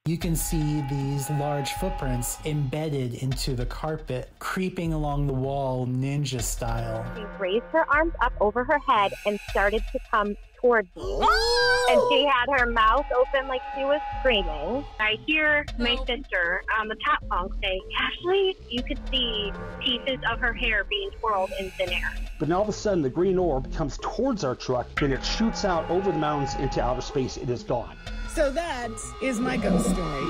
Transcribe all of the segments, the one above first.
You can see these large footprints embedded into the carpet, creeping along the wall ninja style. She raised her arms up over her head and started to come towards me. And she had her mouth open like she was screaming. I hear my sister on the top bunk say, "Ashley," you could see pieces of her hair being twirled in thin air. But then all of a sudden, the green orb comes towards our truck, and it shoots out over the mountains into outer space. It is gone. So that is my ghost story.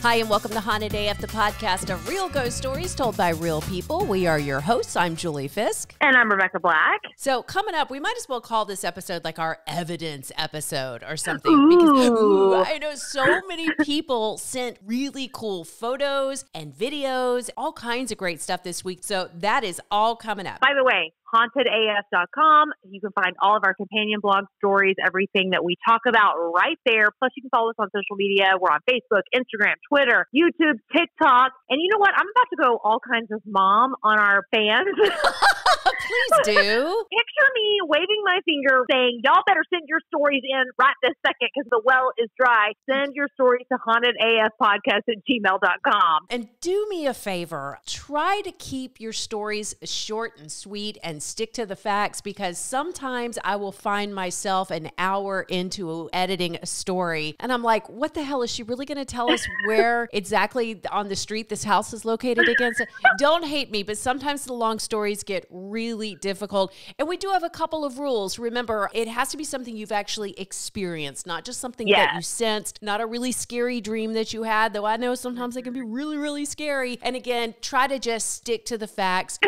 Hi, and welcome to Haunted AF, the podcast of real ghost stories told by real people. We are your hosts. I'm Julie Fisk. And I'm Rebecca Black. So coming up, we might as well call this episode like our evidence episode or something. Because I know so many people sent really cool photos and videos, all kinds of great stuff this week. So that is all coming up. By the way, hauntedaf.com. You can find all of our companion blog stories, everything that we talk about right there. Plus, you can follow us on social media. We're on Facebook, Instagram, Twitter, YouTube, TikTok. And you know what? I'm about to go all kinds of mom on our fans. Please do. Picture me waving my finger saying, y'all better send your stories in right this second because the well is dry. Send your stories to hauntedafpodcast@gmail.com. And do me a favor. Try to keep your stories short and sweet and stick to the facts, because sometimes I will find myself an hour into editing a story and I'm like, what the hell, is she really going to tell us where exactly on the street this house is located again? So don't hate me, but sometimes the long stories get really difficult. And we do have a couple of rules. Remember, it has to be something you've actually experienced, not just something that you sensed, not a really scary dream that you had, though I know sometimes they can be really, really scary. And again, try to just stick to the facts.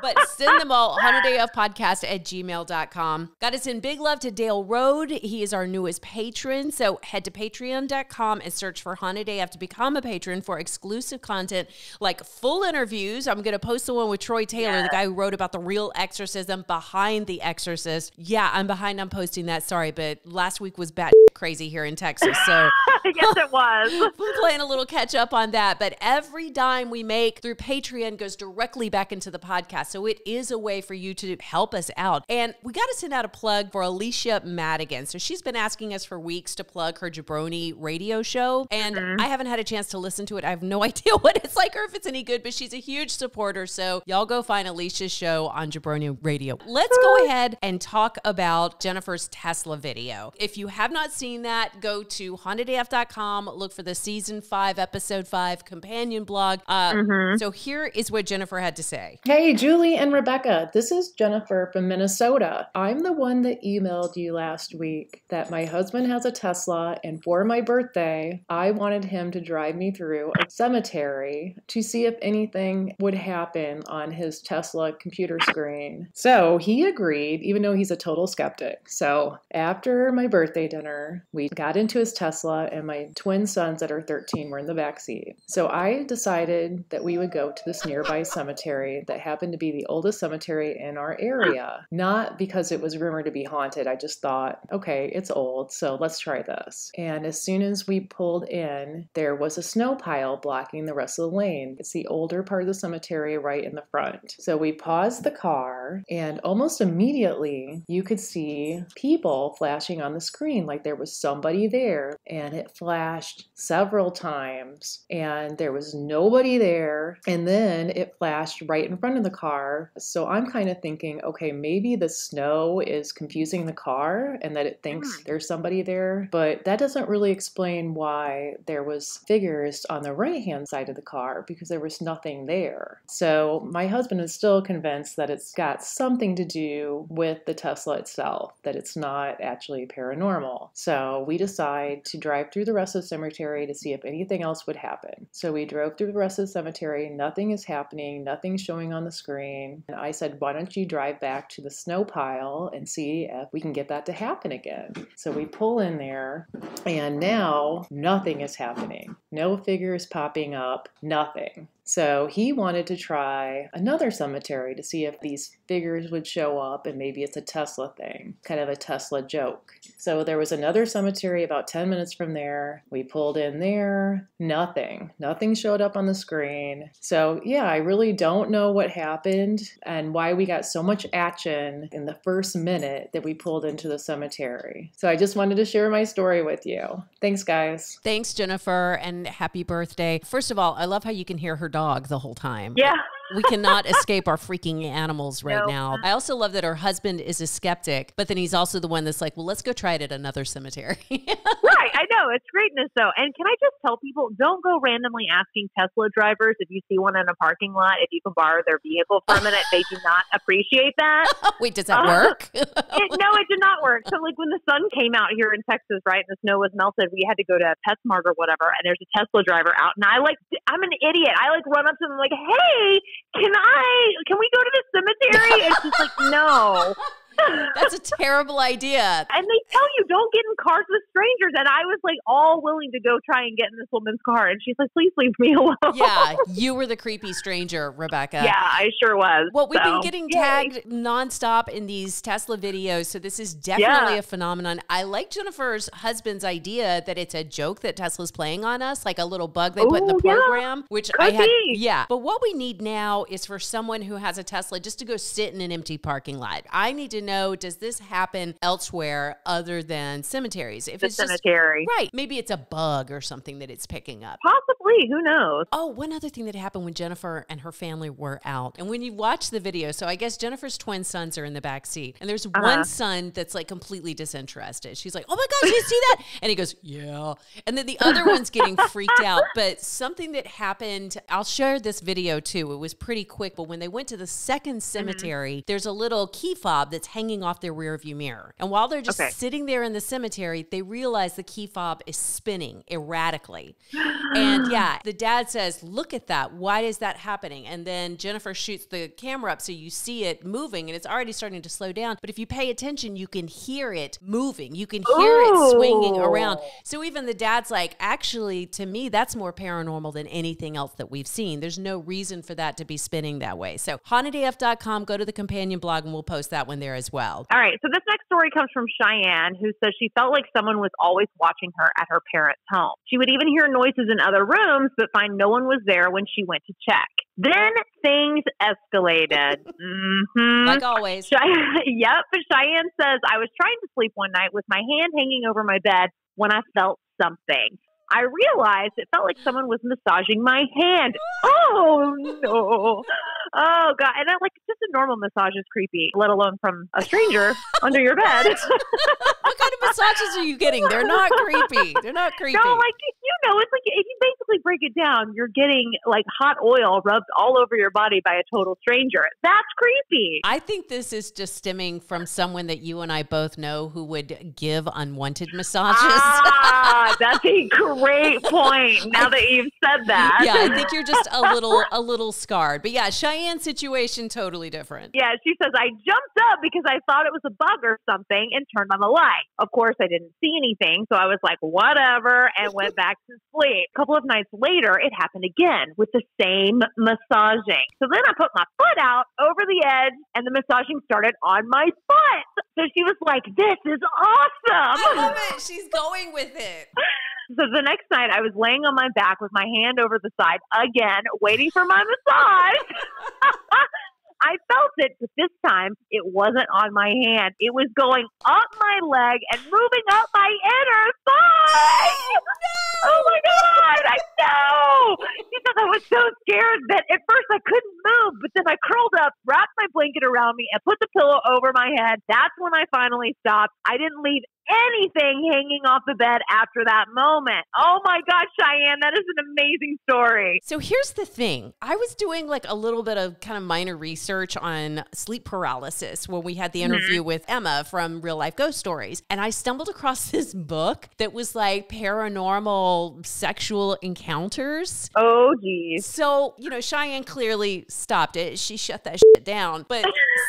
But send them all, hauntedafpodcast@gmail.com. Got to send big love to Dale Road. He is our newest patron. So head to patreon.com and search for Haunted AF to become a patron for exclusive content like full interviews. I'm going to post the one with Troy Taylor, the guy who wrote about the real exorcism behind The Exorcist. Yeah, I'm behind on posting that. Sorry, but last week was bat crazy here in Texas. So yes, it was. I'm playing a little catch up on that. But every dime we make through Patreon goes directly back into the podcast. So it is a way for you to help us out. And we got to send out a plug for Alicia Madigan. So she's been asking us for weeks to plug her Jabroni radio show. And I haven't had a chance to listen to it. I have no idea what it's like or if it's any good, but she's a huge supporter. So y'all go find Alicia's show on Jabroni Radio. Let's go ahead and talk about Jennifer's Tesla video. If you have not seen that, go to hauntedaf.com, look for the season 5, episode 5 companion blog. So here is what Jennifer had to say. Hey, Julie and Rebecca, this is Jennifer from Minnesota. I'm the one that emailed you last week that my husband has a Tesla, and for my birthday, I wanted him to drive me through a cemetery to see if anything would happen on his Tesla computer screen. So he agreed, even though he's a total skeptic. So after my birthday dinner, we got into his Tesla, and my twin sons that are 13 were in the backseat. So I decided that we would go to this nearby cemetery that happened to be the oldest cemetery in our area. Not because it was rumored to be haunted. I just thought, okay, it's old, so let's try this. And as soon as we pulled in, there was a snow pile blocking the rest of the lane. It's the older part of the cemetery right in the front. So we paused the car, and almost immediately you could see people flashing on the screen like there was somebody there. And it flashed several times, and there was nobody there. And then it flashed right in front of the car. So I'm kind of thinking, okay, maybe the snow is confusing the car and that it thinks there's somebody there. But that doesn't really explain why there was figures on the right-hand side of the car, because there was nothing there. So my husband is still convinced that it's got something to do with the Tesla itself, that it's not actually paranormal. So we decide to drive through the rest of the cemetery to see if anything else would happen. So we drove through the rest of the cemetery. Nothing is happening. Nothing's showing on the screen. And I said, why don't you drive back to the snow pile and see if we can get that to happen again? So we pull in there, and now nothing is happening. No figures popping up, nothing. So he wanted to try another cemetery to see if these figures would show up, and maybe it's a Tesla thing, kind of a Tesla joke. So there was another cemetery about 10 minutes from there. We pulled in there. Nothing showed up on the screen. So yeah, I really don't know what happened and why we got so much action in the first minute that we pulled into the cemetery. So I just wanted to share my story with you. Thanks, guys. Thanks, Jennifer, and happy birthday. First of all, I love how you can hear her dog the whole time. Yeah. We cannot escape our freaking animals right No. now. I also love that her husband is a skeptic, but then he's also the one that's like, well, let's go try it at another cemetery. Right, I know. It's greatness, though. And can I just tell people, don't go randomly asking Tesla drivers if you see one in a parking lot, if you can borrow their vehicle for a minute. They do not appreciate that. Wait, does that work? No, it did not work. So, like, when the sun came out here in Texas, right, and the snow was melted, we had to go to PetSmart or whatever, and there's a Tesla driver out. And I'm an idiot. I, run up to them, like, hey, can we go to the cemetery? And she's like, no. That's a terrible idea. And they tell you, don't get in cars with strangers. And I was like all willing to go try and get in this woman's car. And she's like, please leave me alone. Yeah, you were the creepy stranger, Rebecca. Yeah, I sure was. Well, we've been getting tagged nonstop in these Tesla videos, so this is definitely a phenomenon. I like Jennifer's husband's idea that it's a joke that Tesla's playing on us, like a little bug they put in the program, which Could be. Yeah. But what we need now is for someone who has a Tesla just to go sit in an empty parking lot. I need to know, does this happen elsewhere other than cemeteries? If it's cemetery. Right. Maybe it's a bug or something that it's picking up. Possibly. Who knows? Oh, one other thing that happened when Jennifer and her family were out. And when you watch the video, so I guess Jennifer's twin sons are in the back seat. And there's one son that's like completely disinterested. She's like, oh my gosh, you see that? And he goes, yeah. And then the other one's getting freaked out. But something that happened, I'll share this video too. It was pretty quick. But when they went to the second cemetery, there's a little key fob that's hanging off their rear view mirror. And while they're just sitting there in the cemetery, they realize the key fob is spinning erratically. And yeah, the dad says, look at that. Why is that happening? And then Jennifer shoots the camera up so you see it moving and it's already starting to slow down. But if you pay attention, you can hear it moving. You can hear it swinging around. So even the dad's like, actually, to me, that's more paranormal than anything else that we've seen. There's no reason for that to be spinning that way. So hauntedaf.com, go to the companion blog and we'll post that one there as well. All right. So this next story comes from Cheyenne, who says she felt like someone was always watching her at her parents' home. She would even hear noises in other rooms, but find no one was there when she went to check. Then things escalated. Like always. Yep. But Cheyenne says, I was trying to sleep one night with my hand hanging over my bed when I felt something. I realized it felt like someone was massaging my hand. Oh, no. Oh, God. And I'm like, just a normal massage is creepy, let alone from a stranger under your bed. What kind of massages are you getting? They're not creepy. They're not creepy. No, like, it's like if you basically break it down, you're getting like hot oil rubbed all over your body by a total stranger. That's creepy. I think this is just stemming from someone that you and I both know who would give unwanted massages. That's a great point. Now that you've said that. Yeah, I think you're just a little scarred. But yeah, Cheyenne's situation, totally different. Yeah, she says, I jumped up because I thought it was a bug or something and turned on the light. Of course, I didn't see anything, so I was like, whatever, and went back to sleep. A couple of nights later, it happened again with the same massaging. So then I put my foot out over the edge, and the massaging started on my foot. So she was like, this is awesome. I love it. She's going with it. So the next night, I was laying on my back with my hand over the side again, waiting for my massage. I felt it, but this time it wasn't on my hand. It was going up my leg and moving up my inner thigh. Oh my God, I know. Because I was so scared that at first I couldn't move, but then I curled up, wrapped my blanket around me, and put the pillow over my head. That's when I finally stopped. I didn't leave anything hanging off the bed after that moment. Oh my gosh, Cheyenne, that is an amazing story. So here's the thing. I was doing like a little bit of kind of minor research on sleep paralysis when we had the interview with Emma from Real Life Ghost Stories. And I stumbled across this book that was like paranormal sexual encounters. Oh, geez. So, Cheyenne clearly stopped it. She shut that shit down. But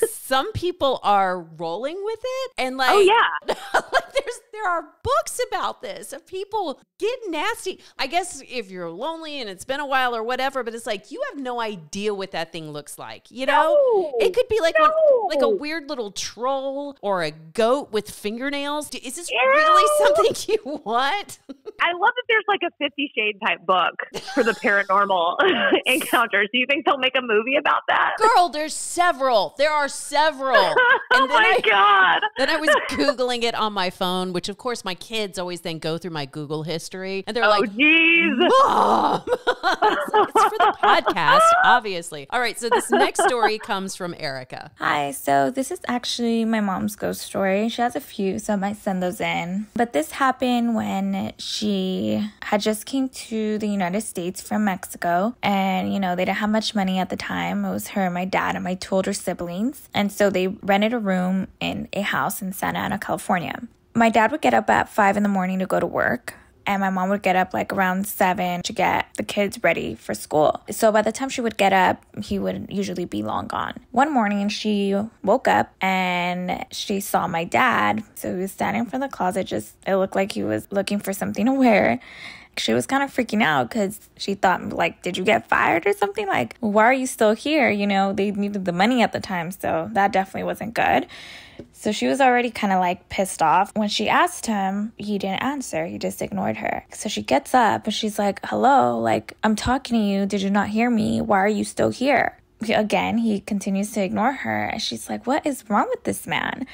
some people are rolling with it. And like, Oh, yeah. like there are books about this of people getting nasty. I guess if you're lonely and it's been a while or whatever, but it's like you have no idea what that thing looks like. You know, it could be like like a weird little troll or a goat with fingernails. Is this really something you want? I love that there's like a 50 Shade type book for the paranormal encounters. Do you think they'll make a movie about that? Girl, there's several. There are several. And God. Then I was Googling it on my phone, which of course my kids always then go through my Google history. And they're like, geez. Mom! It's for the podcast, obviously. All right, so this next story comes from Erica. Hi, so this is actually my mom's ghost story. She has a few, so I might send those in. But this happened when she had just came to the United States from Mexico. And, you know, they didn't have much money at the time. It was her, my dad, and my two older siblings. And so they rented a room in a house in Santa Ana, California. My dad would get up at 5 in the morning to go to work. And my mom would get up like around 7 to get the kids ready for school. So by the time she would get up, he would usually be long gone. One morning, she woke up and she saw my dad. So he was standing in front of the closet. It looked like he was looking for something to wear. She was kind of freaking out because she thought, like, did you get fired or something? Like, why are you still here? You know, they needed the money at the time. So that definitely wasn't good. So she was already kind of like pissed off. When she asked him, he didn't answer. He just ignored her. So she gets up and she's like, hello, like, I'm talking to you. Did you not hear me? Why are you still here? Again, he continues to ignore her. And she's like, what is wrong with this man?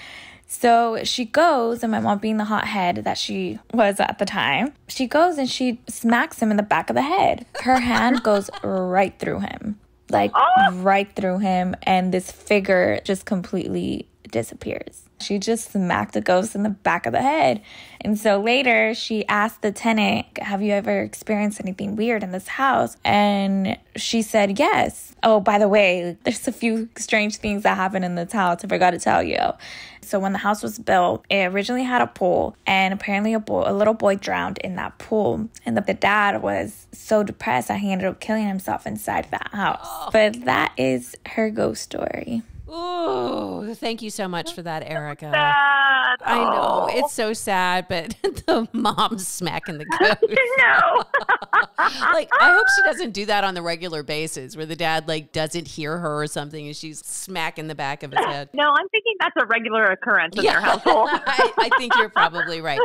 So she goes, and my mom being the hothead that she was at the time, she goes and she smacks him in the back of the head. Her hand goes right through him, like right through him. And this figure just completely disappears. She just smacked the ghost in the back of the head. And so later she asked the tenant, have you ever experienced anything weird in this house? And she said, yes. Oh, by the way, there's a few strange things that happened in this house. I forgot to tell you. So when the house was built, it originally had a pool, and apparently a little boy drowned in that pool. And the dad was so depressed that he ended up killing himself inside that house. But that is her ghost story. Oh, thank you so much for that, Erica. Sad. I know, it's so sad, but the mom's smacking the ghost. No. Like, I hope she doesn't do that on the regular basis where the dad like doesn't hear her or something and she's smacking the back of his head. No, I'm thinking that's a regular occurrence in their household. I think you're probably right.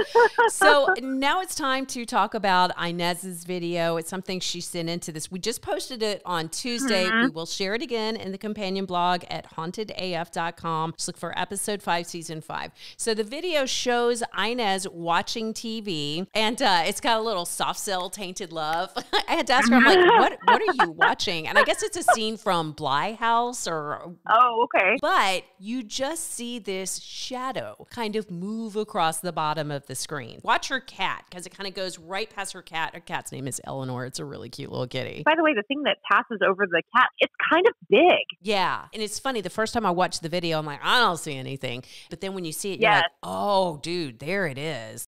So now it's time to talk about Inez's video. It's something she sent into this. We just posted it on Tuesday. Mm-hmm. We will share it again in the companion blog at hauntedafpodcast.com. Just look for episode 5, season 5. So the video shows Inez watching TV, and it's got a little soft cell tainted love. I had to ask her, I'm like, what are you watching? And I guess it's a scene from Bly House or... Oh, okay. But you just see this shadow kind of move across the bottom of the screen. Watch her cat, because it kind of goes right past her cat. Her cat's name is Eleanor. It's a really cute little kitty. By the way, the thing that passes over the cat, it's kind of big. Yeah. And it's funny. The first time I watched the video, I'm like, I don't see anything. But then when you see it, you're like, oh, dude, there it is.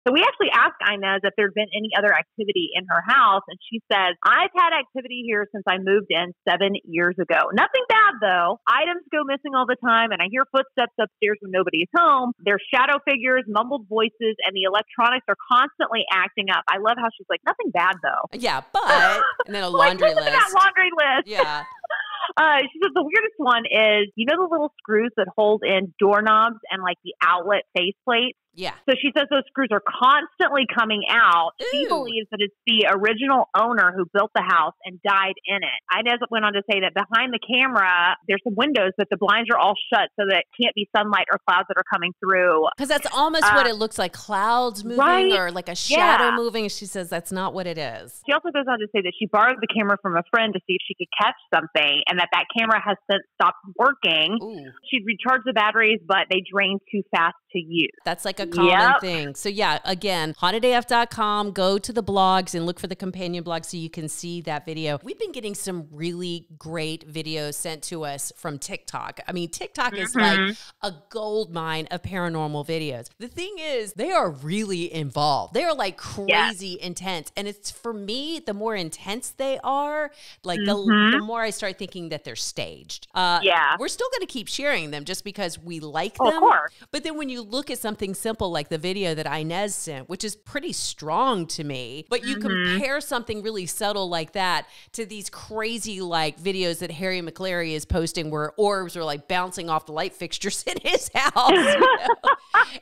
So we actually asked Inez if there'd been any other activity in her house, and she says, I've had activity here since I moved in 7 years ago. Nothing bad, though. Items go missing all the time, and I hear footsteps upstairs when nobody's home. There's shadow figures, mumbled voices, and the electronics are constantly acting up. I love how she's like, nothing bad, though. Yeah, but... And then a laundry list. That laundry list. Yeah. She said the weirdest one is, you know the little screws that hold in doorknobs and like the outlet faceplate? Yeah. So she says those screws are constantly coming out. Ooh. She believes that it's the original owner who built the house and died in it. Inez went on to say that behind the camera, there's some windows, but the blinds are all shut so that it can't be sunlight or clouds that are coming through. Because that's almost what it looks like, clouds moving or like a shadow moving. She says that's not what it is. She also goes on to say that she borrowed the camera from a friend to see if she could catch something, and that camera has since stopped working. Ooh. She'd recharged the batteries, but they drained too fast to use. That's like a common thing. So yeah, again, hauntedaf.com, go to the blogs and look for the companion blog so you can see that video. We've been getting some really great videos sent to us from TikTok. I mean, TikTok is like a gold mine of paranormal videos. The thing is, they are really involved. They are like crazy intense. And it's, for me, the more intense they are, like the more I start thinking that they're staged. We're still going to keep sharing them just because we like them. Of course. But then when you look at something simple like the video that Inez sent, which is pretty strong to me, but you compare something really subtle like that to these crazy like videos that Harry McClary is posting where orbs are like bouncing off the light fixtures in his house. You know?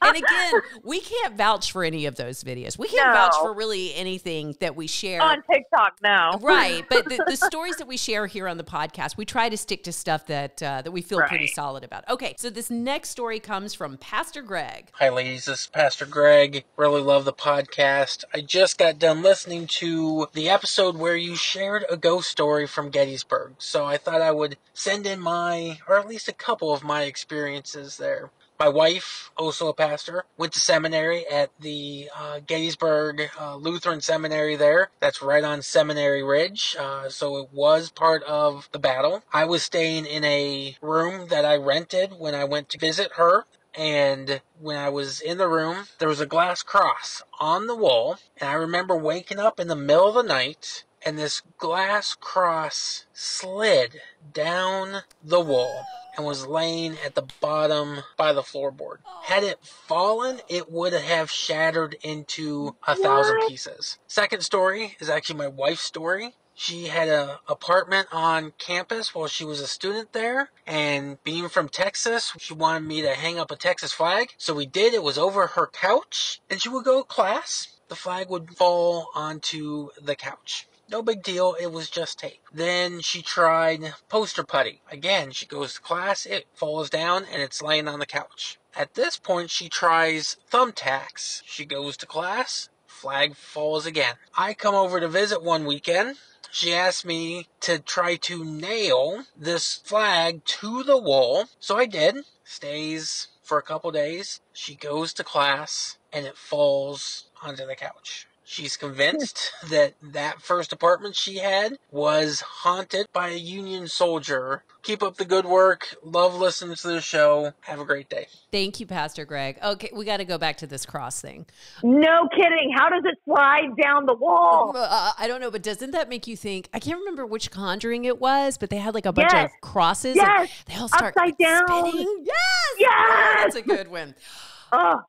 And again, we can't vouch for any of those videos. We can't vouch for really anything that we share. On TikTok, no. Right. But the stories that we share here on the podcast, we try to stick to stuff that we feel pretty solid about. Okay, so this next story comes from Pastor Greg. Hi, ladies. This is Pastor Greg. Really love the podcast. I just got done listening to the episode where you shared a ghost story from Gettysburg, so I thought I would send in or at least a couple of my experiences there. My wife, also a pastor, went to seminary at the Gettysburg Lutheran Seminary there. That's right on Seminary Ridge, so it was part of the battle. I was staying in a room that I rented when I went to visit her. And when I was in the room, there was a glass cross on the wall. And I remember waking up in the middle of the night, and this glass cross slid down the wall and was laying at the bottom by the floorboard. Had it fallen, it would have shattered into 1,000 pieces. Second story is actually my wife's story. She had an apartment on campus while she was a student there, and being from Texas, she wanted me to hang up a Texas flag. So we did. It was over her couch, and she would go to class. The flag would fall onto the couch. No big deal, it was just tape. Then she tried poster putty. Again, she goes to class, it falls down, and it's laying on the couch. At this point, she tries thumbtacks. She goes to class, flag falls again. I come over to visit one weekend. She asked me to try to nail this flag to the wall, so I did. Stays for a couple days. She goes to class, and it falls onto the couch. She's convinced that first apartment she had was haunted by a Union soldier. Keep up the good work. Love listening to the show. Have a great day. Thank you, Pastor Greg. Okay, we got to go back to this cross thing. No kidding. How does it slide down the wall? I don't know, but doesn't that make you think? I can't remember which Conjuring it was, but they had like a bunch of crosses. Yes. And they all start upside down. spinning. Yes. Yes. That's a good one.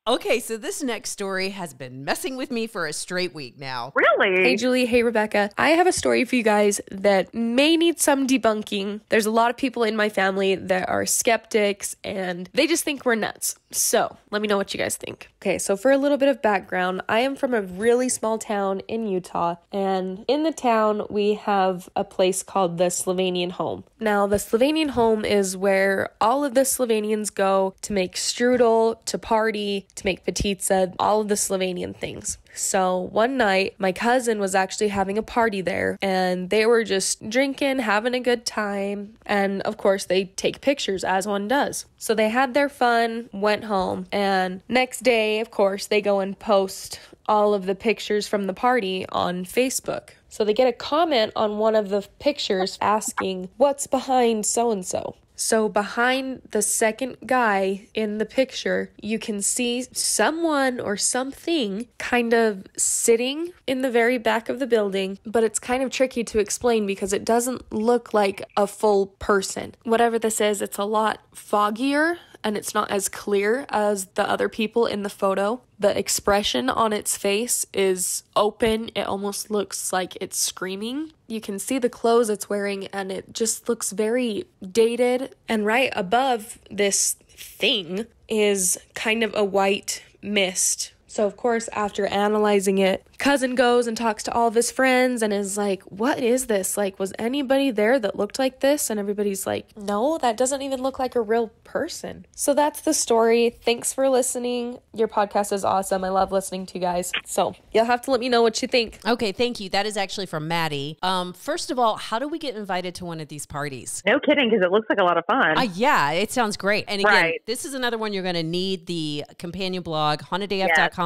Okay, so this next story has been messing with me for a straight week now. Really? Hey, Julie. Hey, Rebecca. I have a story for you guys that may need some debunking. There's a lot of people in my family that are skeptics, and they just think we're nuts. So let me know what you guys think. Okay, so for a little bit of background, I am from a really small town in Utah, and in the town, we have a place called the Slovenian Home. Now, the Slovenian Home is where all of the Slovenians go to make strudel, to party, to make pizza, all of the Slovenian things. So one night, my cousin was actually having a party there, and they were just drinking, having a good time, and of course they take pictures as one does. So they had their fun, went home, and next day, of course, they go and post all of the pictures from the party on Facebook. So they get a comment on one of the pictures asking, "What's behind so-and-so?" So behind the second guy in the picture, you can see someone or something kind of sitting in the very back of the building, but it's kind of tricky to explain because it doesn't look like a full person. Whatever this is, it's a lot foggier and it's not as clear as the other people in the photo. The expression on its face is open. It almost looks like it's screaming. You can see the clothes it's wearing and it just looks very dated. And right above this thing is kind of a white mist. So, of course, after analyzing it, cousin goes and talks to all of his friends and is like, what is this? Like, was anybody there that looked like this? And everybody's like, no, that doesn't even look like a real person. So that's the story. Thanks for listening. Your podcast is awesome. I love listening to you guys. So you'll have to let me know what you think. Okay, thank you. That is actually from Maddie. First of all, how do we get invited to one of these parties? No kidding, because it looks like a lot of fun. Yeah, it sounds great. And again, this is another one you're going to need the companion blog, hauntedaf.com.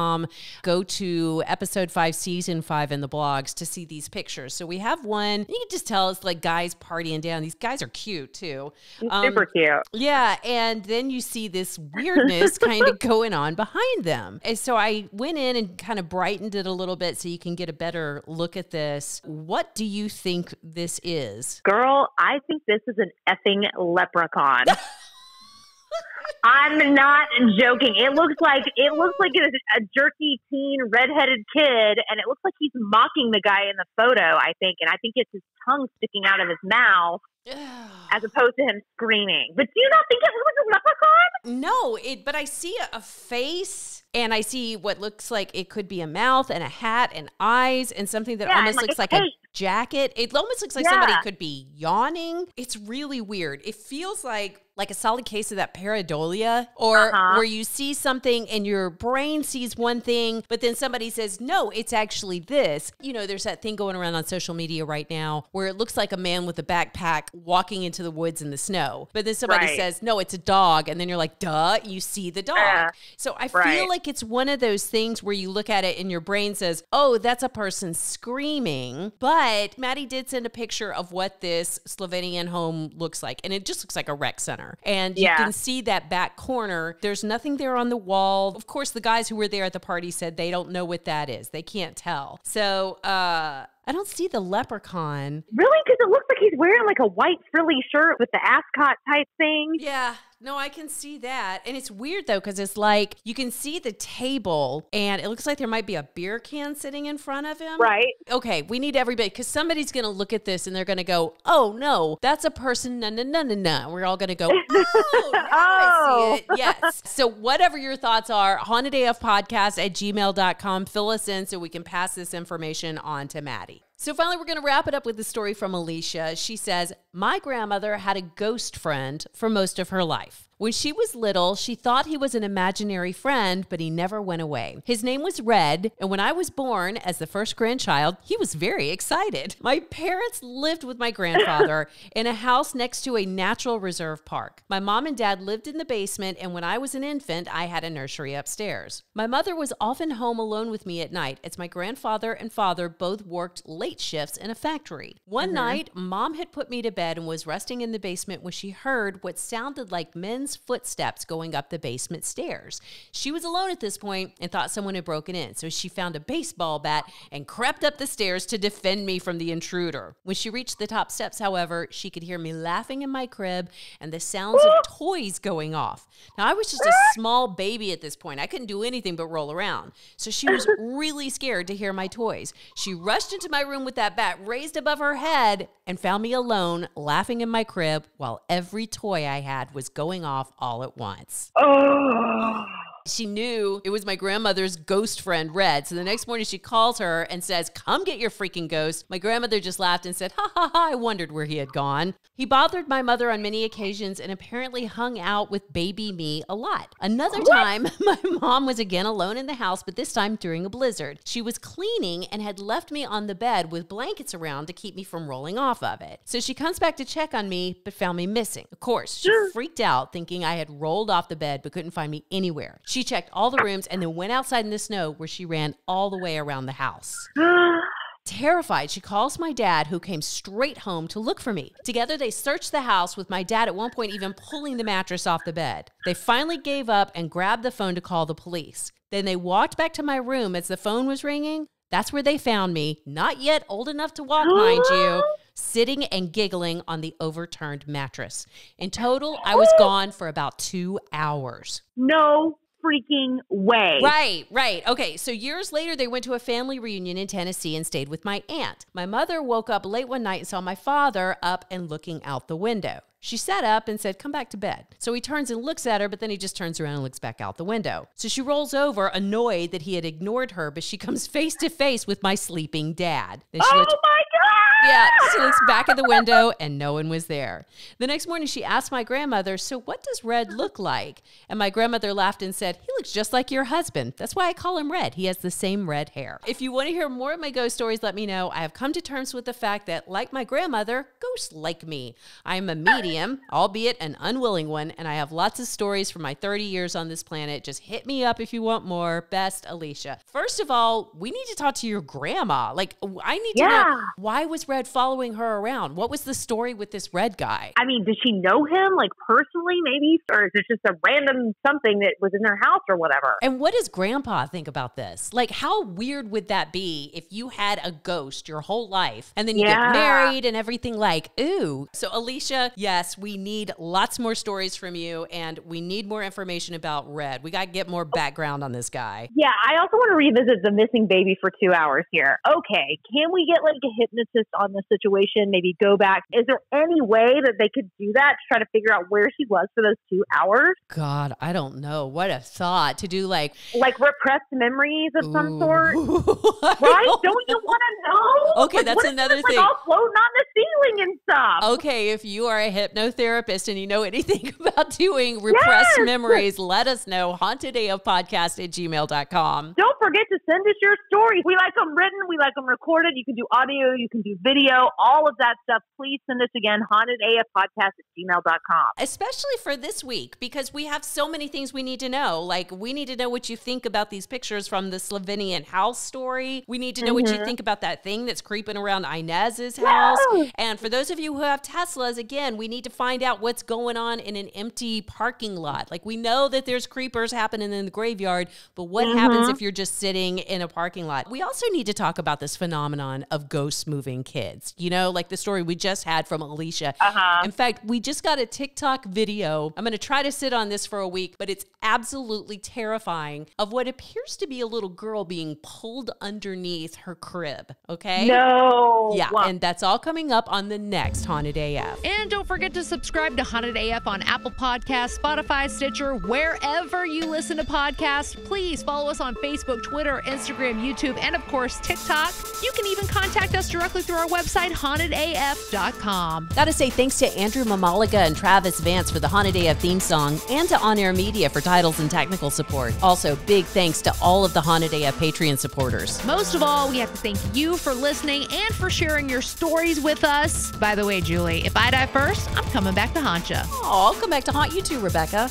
Go to episode 5, season 5 in the blogs to see these pictures. So we have one. You can just tell it's like guys partying down. These guys are cute too. Super cute. Yeah, and then you see this weirdness kind of going on behind them. And so I went in and kind of brightened it a little bit so you can get a better look at this. What do you think this is? Girl, I think this is an effing leprechaun. I'm not joking. It looks like a jerky teen redheaded kid, and it looks like he's mocking the guy in the photo, I think, and I think it's his tongue sticking out of his mouth as opposed to him screaming. But do you not think it looks like a leprechaun? No, but I see a face, and I see what looks like it could be a mouth and a hat and eyes and something that almost looks like a jacket. It almost looks like somebody could be yawning. It's really weird. It feels like a solid case of that pareidolia, or where you see something and your brain sees one thing, but then somebody says, no, it's actually this. You know, there's that thing going around on social media right now where it looks like a man with a backpack walking into the woods in the snow. But then somebody says, no, it's a dog. And then you're like, duh, you see the dog. So I feel like it's one of those things where you look at it and your brain says, oh, that's a person screaming. But Maddie did send a picture of what this Slovenian home looks like. And it just looks like a rec center. And you can see that back corner. There's nothing there on the wall. Of course, the guys who were there at the party said they don't know what that is. They can't tell. So, I don't see the leprechaun. Really? Because it looks like he's wearing like a white frilly shirt with the ascot type thing. Yeah. No, I can see that. And it's weird, though, because it's like you can see the table and it looks like there might be a beer can sitting in front of him. Right. Okay, we need everybody, because somebody's going to look at this and they're going to go, oh, no, that's a person. No. We're all going to go, oh, now I see it. Yes. So whatever your thoughts are, hauntedafpodcast@gmail.com. Fill us in so we can pass this information on to Maddie. So finally, we're going to wrap it up with the story from Alicia. She says, my grandmother had a ghost friend for most of her life. When she was little, she thought he was an imaginary friend, but he never went away. His name was Red, and when I was born as the first grandchild, he was very excited. My parents lived with my grandfather in a house next to a natural reserve park. My mom and dad lived in the basement, and when I was an infant, I had a nursery upstairs. My mother was often home alone with me at night, as my grandfather and father both worked late shifts in a factory. One night, Mom had put me to bed and was resting in the basement when she heard what sounded like men's footsteps going up the basement stairs. She was alone at this point and thought someone had broken in, so she found a baseball bat and crept up the stairs to defend me from the intruder. When she reached the top steps, however, she could hear me laughing in my crib and the sounds of toys going off. Now, I was just a small baby at this point. I couldn't do anything but roll around, so she was really scared to hear my toys. She rushed into my room with that bat raised above her head and found me alone, laughing in my crib while every toy I had was going off all at once. Oh. She knew it was my grandmother's ghost friend, Red. So the next morning she calls her and says, come get your freaking ghost. My grandmother just laughed and said, ha ha ha, I wondered where he had gone. He bothered my mother on many occasions and apparently hung out with baby me a lot. Another time, my mom was again alone in the house, but this time during a blizzard. She was cleaning and had left me on the bed with blankets around to keep me from rolling off of it. So she comes back to check on me, but found me missing. Of course, she freaked out thinking I had rolled off the bed, but couldn't find me anywhere. She checked all the rooms and then went outside in the snow, where she ran all the way around the house. Terrified, she calls my dad, who came straight home to look for me. Together, they searched the house, with my dad at one point even pulling the mattress off the bed. They finally gave up and grabbed the phone to call the police. Then they walked back to my room as the phone was ringing. That's where they found me, not yet old enough to walk, mind you, sitting and giggling on the overturned mattress. In total, I was gone for about 2 hours. No freaking way. Right. Okay, so years later, they went to a family reunion in Tennessee and stayed with my aunt. My mother woke up late one night and saw my father up and looking out the window. She sat up and said, "Come back to bed." So he turns and looks at her, but then he just turns around and looks back out the window. So she rolls over, annoyed that he had ignored her, but she comes face to face with my sleeping dad. Then she Oh my God! Yeah, she looks back at the window and no one was there. The next morning, she asked my grandmother, "So what does Red look like?" And my grandmother laughed and said, "He looks just like your husband. That's why I call him Red. He has the same red hair." If you want to hear more of my ghost stories, let me know. I have come to terms with the fact that, like my grandmother, ghosts like me. I am a medium, albeit an unwilling one, and I have lots of stories from my 30 years on this planet. Just hit me up if you want more. Best, Alicia. First of all, we need to talk to your grandma. Like, I need to know, why was Red following her around? What was the story with this Red guy? I mean, does she know him, like, personally, maybe? Or is it just a random something that was in their house or whatever? And what does Grandpa think about this? Like, how weird would that be if you had a ghost your whole life and then you get married and everything? Like, ooh. So, Alicia, yes, we need lots more stories from you, and we need more information about Red. We got to get more background on this guy. Yeah, I also want to revisit the missing baby for 2 hours here. Okay, can we get, like, a hypnotist on this situation? Maybe go back. Is there any way that they could do that to try to figure out where she was for those 2 hours? God, I don't know. What a thought to do, like repressed memories of some sort. Right? Don't you want to know? Okay, that's another thing. Like all floating on the ceiling and stuff. Okay, if you are a hypnotherapist and you know anything about doing repressed memories, let us know. hauntedafpodcast@gmail.com. Don't forget to send us your stories. We like them written. We like them recorded. You can do audio. You can do video. All of that stuff. Please send us again, hauntedafpodcast@gmail.com. Especially for this week, because we have so many things we need to know. Like, we need to know what you think about these pictures from the Slovenian house story. We need to know what you think about that thing that's creeping around Inez's house. And for those of you who have Teslas, again, we need to find out what's going on in an empty parking lot. Like, we know that there's creepers happening in the graveyard, but what happens if you're just sitting in a parking lot? We also need to talk about this phenomenon of ghosts moving kids. You know, like the story we just had from Alicia. In fact, we just got a TikTok video. I'm going to try to sit on this for a week, but it's absolutely terrifying, of what appears to be a little girl being pulled underneath her crib. Okay? No. Yeah, and that's all coming up on the next Haunted AF. And don't forget to subscribe to Haunted AF on Apple Podcasts, Spotify, Stitcher, wherever you listen to podcasts. Please follow us on Facebook, Twitter, Instagram, YouTube, and of course, TikTok. You can even contact us directly through our website, hauntedaf.com. Gotta say thanks to Andrew Mamaliga and Travis Vance for the Haunted AF theme song, and to On Air Media for titles and technical support. Also, big thanks to all of the Haunted AF Patreon supporters. Most of all, we have to thank you for listening and for sharing your stories with us. By the way, Julie, if I die first, I'm coming back to haunt you. Oh, I'll come back to haunt you too, Rebecca.